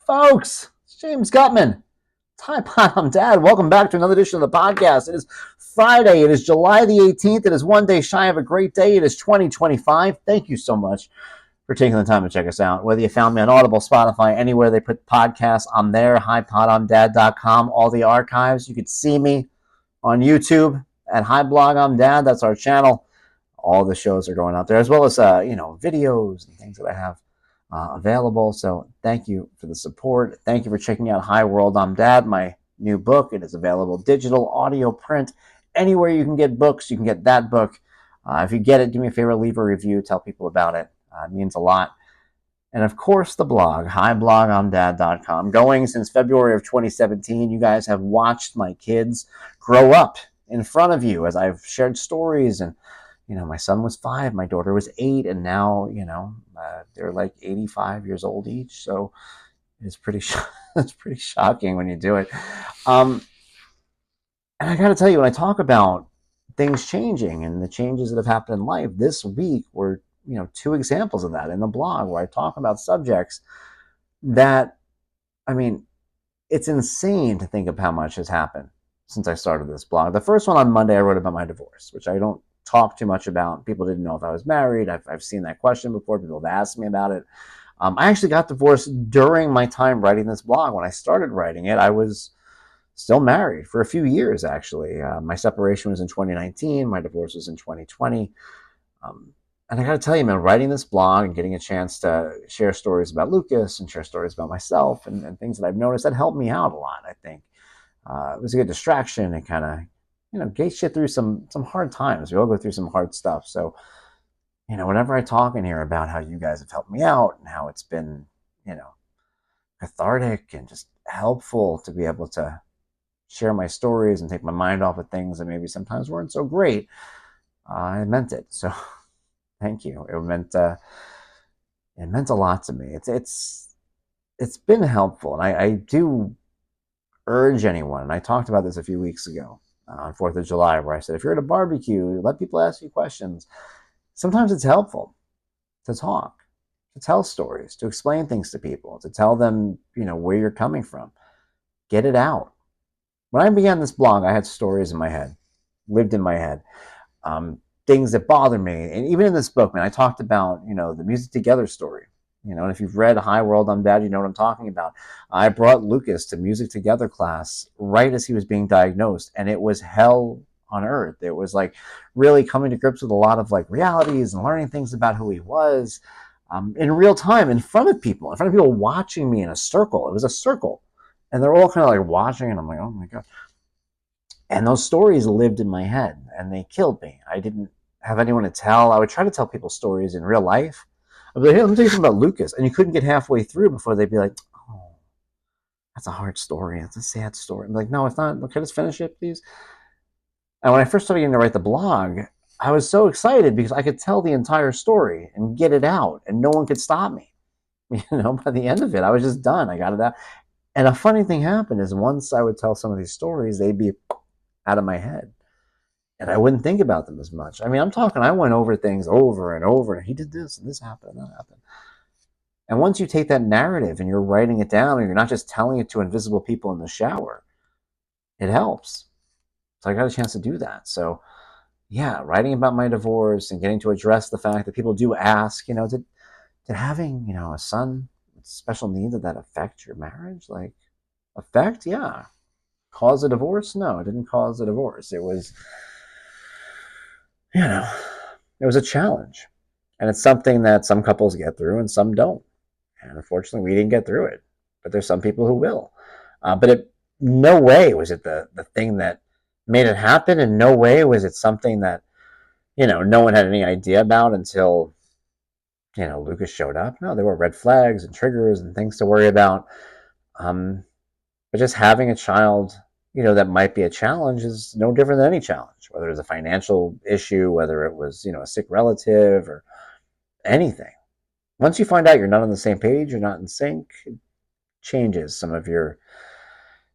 Folks, it's James Guttman. Hi, I'm Dad. Welcome back to another edition of the podcast. It is Friday. It is July the 18th. It is one day shy of a great day. It is 2025. Thank you so much for taking the time to check us out. Whether you found me on Audible, Spotify, anywhere they put podcasts, I'm there. HiPodI'mDad.com, all the archives. You can see me on YouTube at HiBlogI'mDad. That's our channel. All the shows are going out there, as well as videos and things that I have available. So thank you for the support. Thank you for checking out Hi World, I'm Dad, my new book. It is available digital, audio, print, anywhere you can get books. You can get that book. If you get it, do me a favor, leave a review, tell people about it. It means a lot. And of course, the blog, HiBlogI'mDad.com. Going since February of 2017, you guys have watched my kids grow up in front of you as I've shared stories. And my son was 5, my daughter was 8, and now, they're like 85 years old each. So it's pretty shocking when you do it. And I got to tell you, when I talk about things changing and the changes that have happened in life, this week were, 2 examples of that in the blog where I talk about subjects that, it's insane to think of how much has happened since I started this blog. The first one on Monday, I wrote about my divorce, which I don't talk too much about. People didn't know if I was married. I've seen that question before. People have asked me about it. I actually got divorced during my time writing this blog. When I started writing it, I was still married for a few years, actually. My separation was in 2019. My divorce was in 2020. And I got to tell you, man, writing this blog and getting a chance to share stories about Lucas and share stories about myself and things that I've noticed, that helped me out a lot, I think. It was a good distraction and kind of gets you through some hard times. We all go through some hard stuff. So, whenever I talk in here about how you guys have helped me out and how it's been, cathartic and just helpful to be able to share my stories and take my mind off of things that maybe sometimes weren't so great, I meant it. So, thank you. It meant a lot to me. It's been helpful, and I do urge anyone. And I talked about this a few weeks ago. On 4th of July, where I said, if you're at a barbecue, let people ask you questions. Sometimes it's helpful to talk, to tell stories, to explain things to people, to tell them, where you're coming from. Get it out. When I began this blog, I had stories in my head, lived in my head, things that bother me. And even in this book, man, I talked about, the Music Together story. And if you've read Hi World, I'm Dad, you know what I'm talking about. I brought Lucas to Music Together class right as he was being diagnosed, and it was hell on earth. It was like really coming to grips with a lot of like realities and learning things about who he was in real time, in front of people watching me in a circle. It was a circle, and they're all kind of like watching, and I'm like, oh my God. And those stories lived in my head, and they killed me. I didn't have anyone to tell. I would try to tell people stories in real life. I'd be like, hey, let me tell you something about Lucas. And you couldn't get halfway through before they'd be like, oh, that's a hard story. That's a sad story. I'm like, no, it's not. Can I just finish it, please? And when I first started getting to write the blog, I was so excited because I could tell the entire story and get it out, and no one could stop me. By the end of it, I was just done. I got it out. And a funny thing happened is once I would tell some of these stories, they'd be out of my head. And I wouldn't think about them as much. I went over things over and over, and he did this, and this happened, and that happened. And once you take that narrative and you're writing it down, and you're not just telling it to invisible people in the shower, it helps. So I got a chance to do that. So, yeah, writing about my divorce and getting to address the fact that people do ask, did having, a son with special needs, did that affect your marriage? Like, affect? Yeah. Cause a divorce? No, it didn't cause a divorce. It was... it was a challenge, and it's something that some couples get through and some don't. And unfortunately, we didn't get through it, but there's some people who will. But no way was it the thing that made it happen, and no way was it something that, no one had any idea about until, Lucas showed up. No, there were red flags and triggers and things to worry about. But just having a child, that might be a challenge is no different than any challenge, whether it's a financial issue, whether it was, a sick relative or anything. Once you find out you're not on the same page, you're not in sync, it changes some of your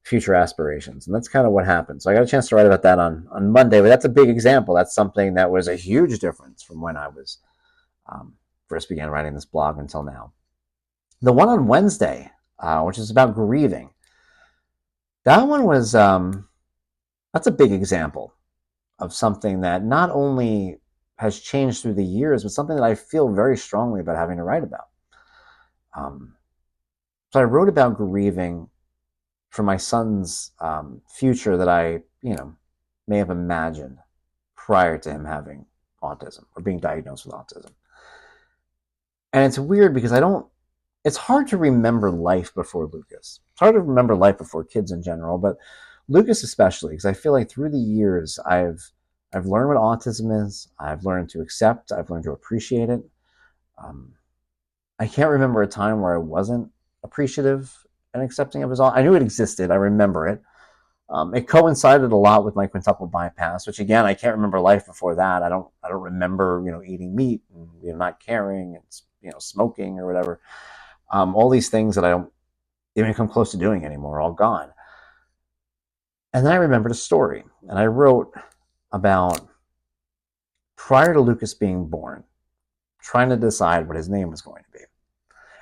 future aspirations. And that's kind of what happened. So I got a chance to write about that on Monday, but that's a big example. That's something that was a huge difference from when I was first began writing this blog until now. The one on Wednesday, which is about grieving. That one was that's a big example of something that not only has changed through the years, but something that I feel very strongly about having to write about. Um, so I wrote about grieving for my son's future that I, may have imagined prior to him having autism or being diagnosed with autism. And it's weird because it's hard to remember life before Lucas. It's hard to remember life before kids in general, but Lucas especially, because I feel like through the years I've learned what autism is. I've learned to accept. I've learned to appreciate it. Um, I can't remember a time where I wasn't appreciative and accepting of his. I knew it existed. I remember it. It coincided a lot with my quintuple bypass, which again I can't remember life before that. I don't remember eating meat and not caring and smoking or whatever. All these things that I don't even come close to doing anymore are all gone. And then I remembered a story, and I wrote about prior to Lucas being born, trying to decide what his name was going to be.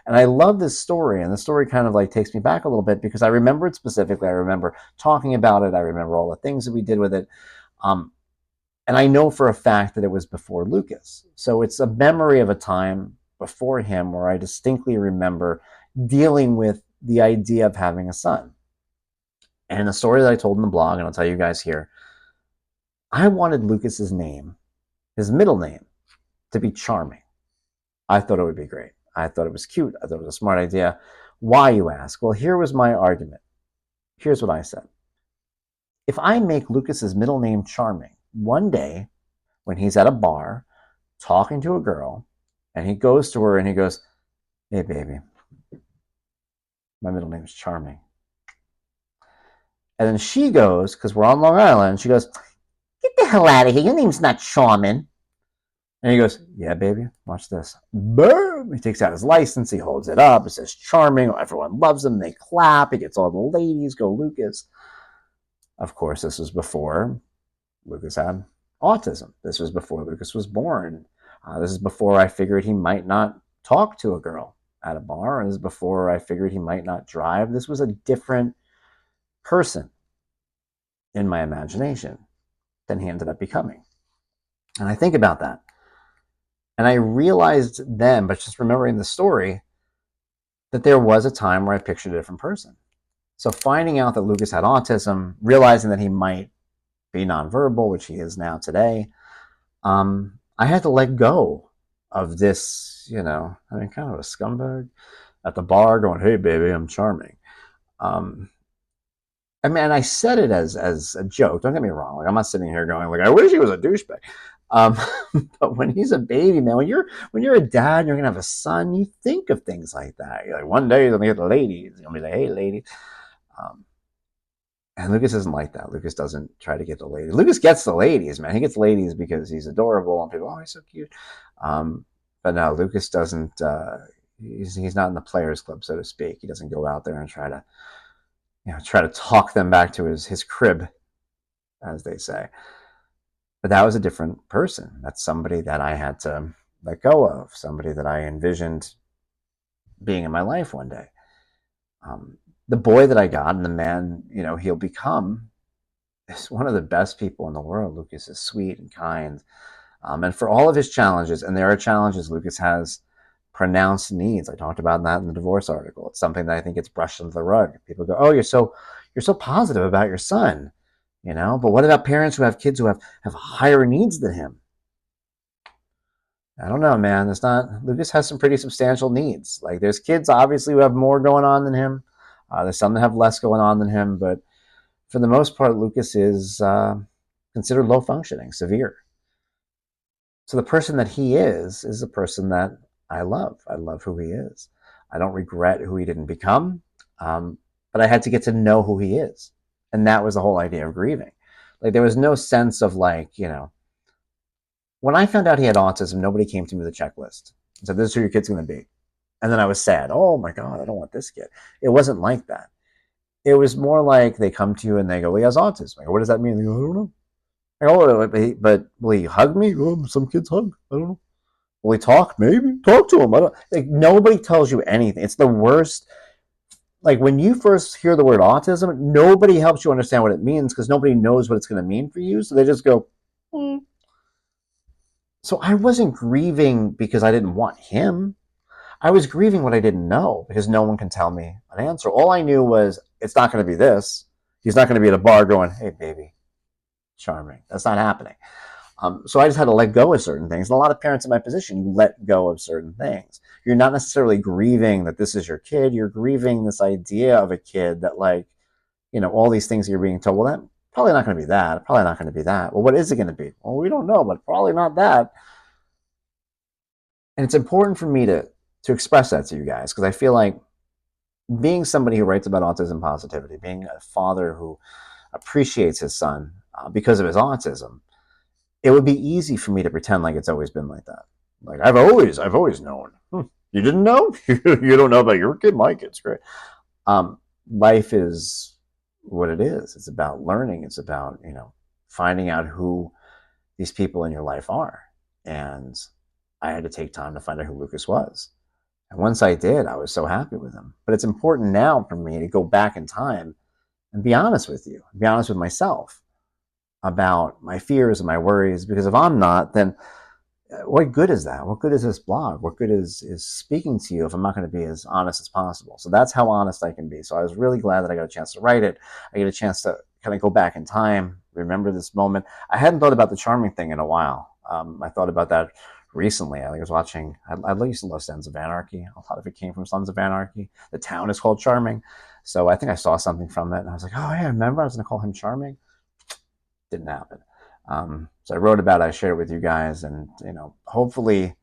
And I love this story, and the story kind of like takes me back a little bit because I remember it specifically. I remember talking about it. I remember all the things that we did with it. And I know for a fact that it was before Lucas. So it's a memory of a time before him where I distinctly remember dealing with the idea of having a son. And the story that I told in the blog, and I'll tell you guys here, I wanted Lucas's name, his middle name, to be Charming. I thought it would be great. I thought it was cute. I thought it was a smart idea. Why, you ask? Well, here was my argument. Here's what I said. If I make Lucas's middle name Charming, one day when he's at a bar talking to a girl, and he goes to her and he goes, "Hey, baby, my middle name is Charming." And then she goes, because we're on Long Island, she goes, "Get the hell out of here. Your name's not Charming." And he goes, "Yeah, baby, watch this." Boom! He takes out his license. He holds it up. It says Charming. Everyone loves him. They clap. He gets all the ladies. Go, Lucas. Of course, this was before Lucas had autism. This was before Lucas was born. This is before I figured he might not talk to a girl at a bar. This is before I figured he might not drive. This was a different person in my imagination than he ended up becoming. And I think about that. And I realized then, but just remembering the story, that there was a time where I pictured a different person. So finding out that Lucas had autism, realizing that he might be nonverbal, which he is now today, I had to let go of this, kind of a scumbag at the bar going, "Hey, baby, I'm Charming." I said it as a joke. Don't get me wrong. Like, I'm not sitting here going, like, "I wish he was a douchebag." But when he's a baby, man, when you're a dad and you're gonna have a son, you think of things like that. You're like, one day he's gonna get the ladies. He's gonna be like, "Hey, ladies." And Lucas isn't like that. Lucas doesn't try to get the ladies. Lucas gets the ladies, man. He gets ladies because he's adorable and people, "Oh, he's so cute." But no, Lucas doesn't. He's not in the players club, so to speak. He doesn't go out there and try to talk them back to his crib, as they say. But that was a different person. That's somebody that I had to let go of, somebody that I envisioned being in my life one day. The boy that I got and the man, he'll become is one of the best people in the world. Lucas is sweet and kind. And for all of his challenges, and there are challenges, Lucas has pronounced needs. I talked about that in the divorce article. It's something that I think gets brushed under the rug. People go, "Oh, you're so positive about your son." But what about parents who have kids who have higher needs than him? I don't know, man. Lucas has some pretty substantial needs. Like, there's kids obviously who have more going on than him. There's some that have less going on than him, but for the most part, Lucas is considered low functioning, severe. So the person that he is a person that I love. I love who he is. I don't regret who he didn't become, but I had to get to know who he is. And that was the whole idea of grieving. Like, there was no sense of when I found out he had autism, nobody came to me with a checklist and said, "This is who your kid's going to be." And then I was sad. "Oh my God, I don't want this kid." It wasn't like that. It was more like they come to you and they go, "Well, he has autism." I go, "What does that mean?" They go, "I don't know." I go, "Oh, but will he hug me?" "Oh, some kids hug. I don't know." "Will he talk?" "Maybe. Talk to him." I don't, nobody tells you anything. It's the worst like when you first hear the word autism, nobody helps you understand what it means because nobody knows what it's going to mean for you. So they just go, "Hmm." So I wasn't grieving because I didn't want him. I was grieving what I didn't know because no one can tell me an answer. All I knew was it's not going to be this. He's not going to be at a bar going, "Hey, baby, charming." That's not happening. So I just had to let go of certain things. And a lot of parents in my position, you let go of certain things. You're not necessarily grieving that this is your kid. You're grieving this idea of a kid that, like, all these things you're being told, well, that probably not going to be that. Probably not going to be that. Well, what is it going to be? Well, we don't know, but probably not that. And it's important for me to express that to you guys because I feel like being somebody who writes about autism positivity, being a father who appreciates his son because of his autism, it would be easy for me to pretend like it's always been like that. Like I've always known. You didn't know? You don't know about your kid? My kid's great. Life is what it is. It's about learning. It's about finding out who these people in your life are. And I had to take time to find out who Lucas was. And once I did, I was so happy with him. But it's important now for me to go back in time and be honest with you, be honest with myself about my fears and my worries. Because if I'm not, then what good is that? What good is this blog? What good is speaking to you if I'm not going to be as honest as possible? So that's how honest I can be. So I was really glad that I got a chance to write it. I get a chance to kind of go back in time, remember this moment. I hadn't thought about the charming thing in a while. I thought about that recently. I think I was watching, I used to love Sons of Anarchy. A lot of it came from Sons of Anarchy. The town is called Charming. So I think I saw something from it and I was like, oh yeah, remember I was going to call him Charming? Didn't happen. So I wrote about it, I shared it with you guys, and hopefully,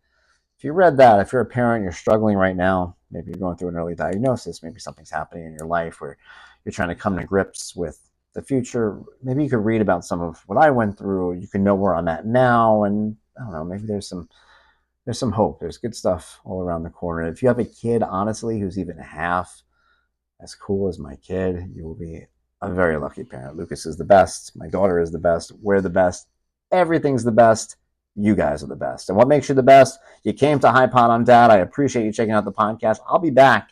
if you read that, if you're a parent, you're struggling right now, maybe you're going through an early diagnosis, maybe something's happening in your life where you're trying to come to grips with the future. Maybe you could read about some of what I went through. You can know where I'm at now, and I don't know, maybe there's some hope. There's good stuff all around the corner. If you have a kid, honestly, who's even half as cool as my kid, you will be a very lucky parent. Lucas is the best. My daughter is the best. We're the best. Everything's the best. You guys are the best. And what makes you the best? You came to High Pod on Dad. I appreciate you checking out the podcast. I'll be back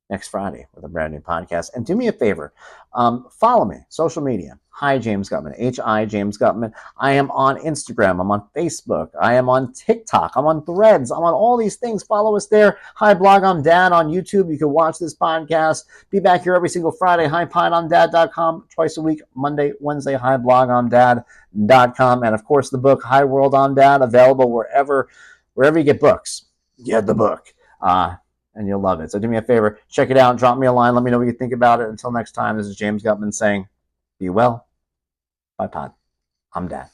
next Friday with a brand new podcast. And do me a favor, follow me, social media. Hi, James Guttman, Hi, James Guttman. I am on Instagram. I'm on Facebook. I am on TikTok. I'm on Threads. I'm on all these things. Follow us there. Hi, Blog on Dad on YouTube. You can watch this podcast. Be back here every single Friday. HiPodOnDad.com. Twice a week, Monday, Wednesday. HiBlogOnDad.com. And of course, the book Hi World on Dad, available wherever you get books. Get the book. And you'll love it. So do me a favor, check it out, drop me a line, let me know what you think about it. Until next time, this is James Guttman saying, be well. Bye, Pod. I'm Dad.